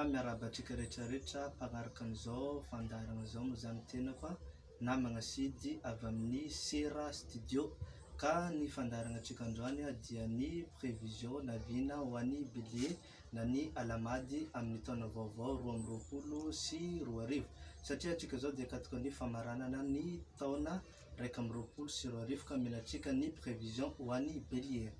miarabatsika rehetrarehetra mpagnaraka an'izao fandarana zao moa zany tena koa namagna sidy avy amin'ny Sera Studio. Ka ny fandarana antsika androany dia ny prévision navina ho an'ny bélier na ny alamady amin'ny taona vaovao 2024 satria antsika zao dia katoko ny famaranana ny taona 2024 ka menantsika ny prévision ho an'ny bélier.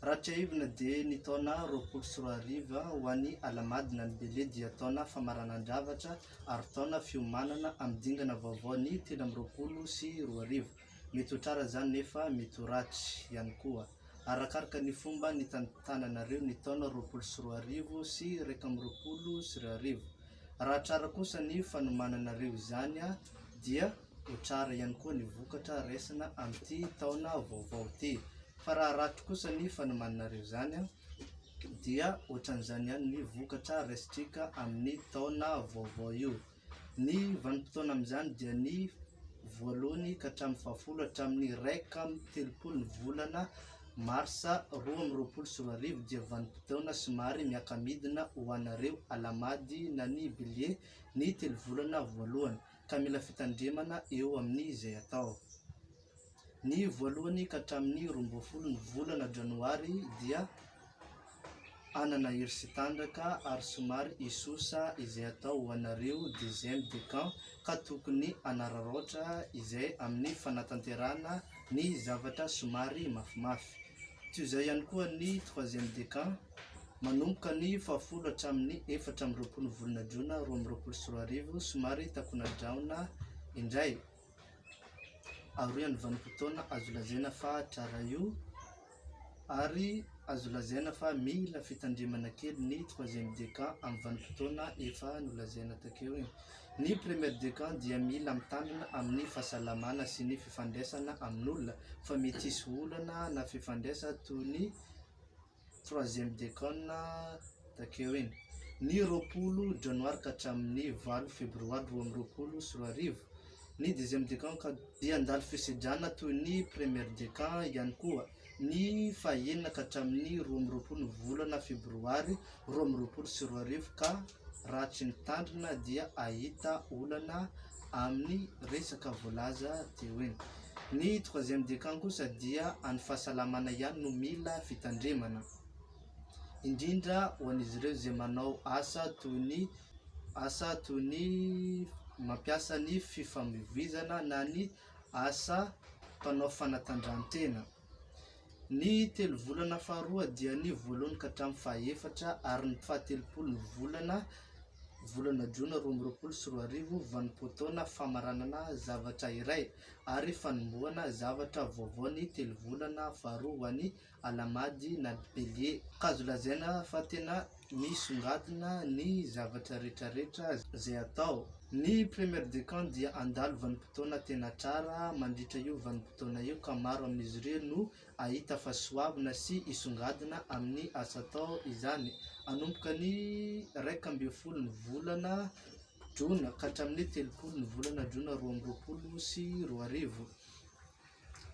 Raha ivina dia ny taona 2024 ho an'ny alamady na ny bélier dia taona famaranan-javatra ary taona fiomanana amin'ny dingana vaovao ny 2024. Mety ho tsara zany nefa mety ho ratsy ihany koa arakaraka ny fomba ny tantananareo ny taona 2024 sy 2024. Raha tsara kosa ny fanomananareo izany dia ho tsara ihany koa ny vokatra raisina amin'ity taona vaovao ty. Fa raha ratsy kosa ny fanomananareo zany dia ohatran'izany ihany ny vokatra raisintsika amin'ny taona vaovao io. Ny vanim-potoana amin'izany dia ny voalohany ka hatramin'ny fahafolo hatramin'ny 1 volana marsa 2024 dia vanim-potoana somary miaka-midina ho anareo alamady na ny bélier ny 3 volana voalohany ka mila fitandremana eo amin'ny izay atao. Ny voalohany ka hatramin'ny 12 volana janoary dia anana hery sy tandraka ary somary isosa izay atao ho anareo deuxième décan ka tokony anararoatra izay amin'ny fanatanterana ny zavatra somary mafimafy. Toy izay ihany koa ny troisième décan manomboka ny fahafolo hatramin'ny 24 volana jona 2024 somary takonadraona indray. Aroan'ny vanim-potoana azo lazaina fa tsara io ary azo lazaina fa mila fitandremana kely ny troisième décan amin'ny vanim-potoana efa nolazaina takeo iny. Ny premier décan dia mila mitandrina amin'ny fahasalamana sy ny fifandraisana amin'olona fa mety hisy olana na fifandraisa toy ny troisième décan takeo iny. Ny 20 janoary ka hatramin'ny 4 febroary 2024. Ny deuxième décan dia andalo fisedrana toy ny premier décan ihany koa. Ny fahaenina ka hatramin'ny 12 volana febroary 2024 ka ratsy mitandrina dia ahita olana amin'ny resaka voalaza teo iny. Ny troisième décan kosa dia an'ny fahasalamana ihany no mila fitandremana indrindra ho an'izy ireo izay manao asa toy ny mampiasa ny fifamoivoizana na ny asa mpanao fanatanjahantena. Ny 3 volana faharoa dia ny voalohany ka hatramin'ny fahaefatra ary ny 17 volana jona 2024 vanim-potoana famaranana zavatra iray ary fanombohana zavatra vaovao ny 3 volana faharoa ho an'ny alamady na bélier. Ka azo lazaina fa tena misongadina ny zavatra rehetrarehetra izay atao. Ny premier décan dia andalo vanim-potoana tena tsara mandritra io vanim-potoana io ka maro amin'izy ireo no ahita fahasoavana sy isongadina amin'ny asa atao izany. Anomboka ny 12 volana jona ka hatramin'ny 30 volana jona 2024.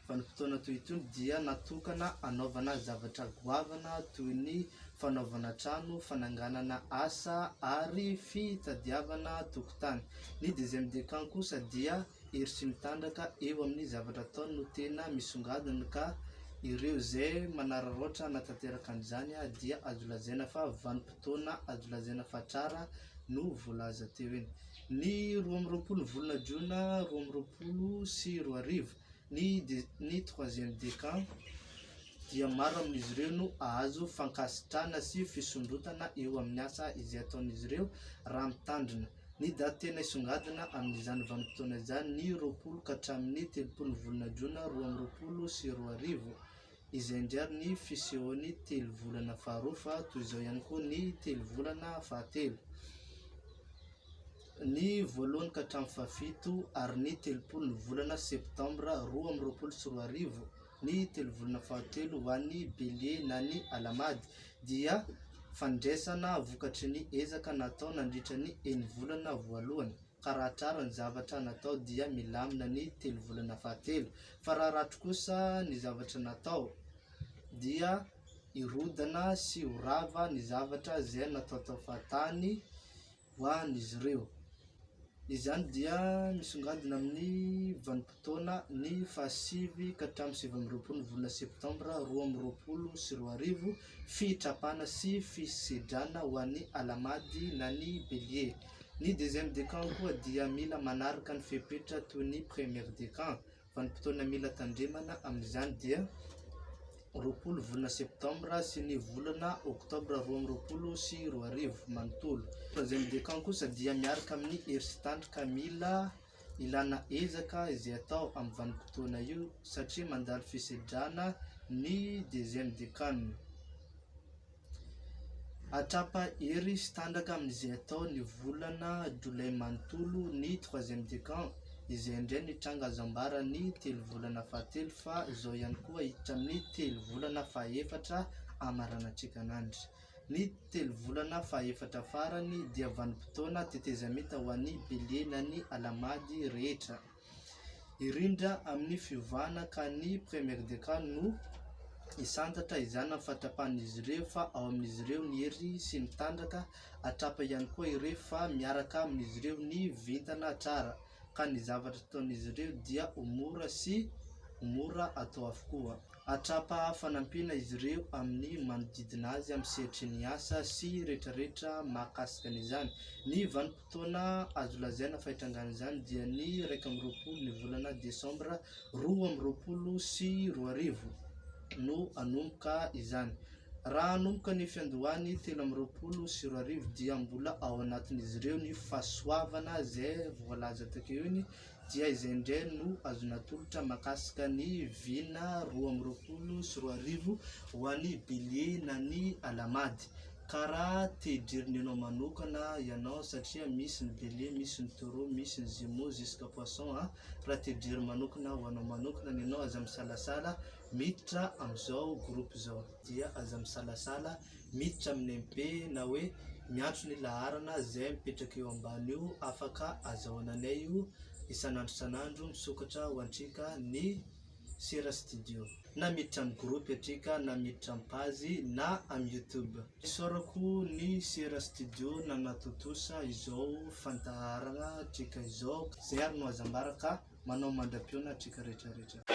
Vanim-potoana toy itony dia natokana anaovana zavatra goavana toy ny fanaovana trano, fananganana asa ary fitadiavana tokotany. Ny deuxième décan kosa dia hery sy mitandraka eo amin'ny zavatra atao no tena misongadina ka ireo izay manararoatra hanatanteraka an'izany dia azo lazaina fa vanim-potoana azo lazaina fa tsara no voalaza teo iny. Ny 12 volana jona 2024 ny troisième décan dia maro amin'izy ireo no ahazo fankasitrana sy fisondrotana eo amin'ny asa izay ataon'izy ireo raha mitandrina. Ny daty tena isongadina amin'izany vanim-potoana izany ny 20 ka hatramin'ny 30 volana jona 2024 izay indray ny fisehoan'ny 3 volana faharoa fa toy izao ihany koa ny 3 volana fahatelo. Ny voalohany ka hatramin'ny fahafito ary ny 30 volana septambra 2024. Ny 3 volana fahatelo ho an'ny bélier na ny alamady dia fandraisana vokatry ny ezaka natao nandritra ny 1 volana voalohany ka raha tsara ny zavatra natao dia milamina ny 3 volana fahatelo. Fa raha ratsy kosa ny zavatra natao dia hirodana sy horava ny zavatra izay natao fahatany ho an'izy ireo. Izany dia misongadina amin'ny vanim-potoana ny 9 ka hatramin'ny 20 volana septambra 2024 fitrapana sy fisidrana ho an'ny alamady na ny bélier. Ny deuxième décan koa dia mila manaraka ny fepetra toy ny premier décan. Vanim-potoana mila tandremana amin'izany dia 20 volana septambra sy ny volana oktobra 2024 manontolo. Troisième décan kosa dia miaraka amin'ny hery-tandrika mila ilana ezaka izay atao amin'ny vanim-potoana io satria mandalo fisidrana ny deuxième décan. Atrapa hery sy tandraka amin'izay atao ny volana jolay manontolo ny troisième décan, izay indray nitranga azambara ny 3 volana fahatelo fa izao ihany koa hiditra amin'ny 3 volana fahaefatra amaranantsika anandry. Ny 3 volana fahaefatra farany dia vanim-potoana tetezamita ho an'ny bélier na ny alamady rehetra. Irindra amin'ny fiovana ka ny premier décan no isantatra izany amin'ny fatrapan'izy ireo fa ao amin'izy ireo ny hery sy ny tandraka. Atrapa ihany koa ireo fa miaraka amin'izy ireo ny vintana tsara ka ny zavatra ataon'izy ireo dia mora atao avokoa. Atrapa fanampiana izy ireo amin'ny manodidina azy amin'ny sehatry ny asa sy rehetrarehetra mahakasika an'izany. Ny vanim-potoana azo lazaina fa hitrangan'izany dia ny 1 ny volana desambra 2024 no anomboka izany. Raha anomboka ny fiandohany 13 dia mbola ao anatin'izy ireo ny fahasoavana izay voalaza takeo iny dia izay indray no azo natolotra makasika ny vina 2024 ho an'ny bélier na ny alamady. Karaha tedreriny ianao manokana ianao satria misy ny bélier, misy ny taureau, misy ny gémeaux jusqu'à poisson. Raha tedrery manokana ho anao manokana ny ianao aza misalasala miditra amin'izao groupe zao, dia aza misalasala miditra amin'ny MP na hoe miantso ny laharana izay mipetraka eo ambany io, afaka azahoananay io isan'andro misokatra ho antsika ny Sera Studio. Na miditra amin'ny groupe atsika na miditra amin'ny page na amin'ny YouTube. Isaorako ny Sera Studio na natotosa izao fantaharana atsika izao, zay ary no azambaraka manao mandram-piona atsika rehetrarehetra.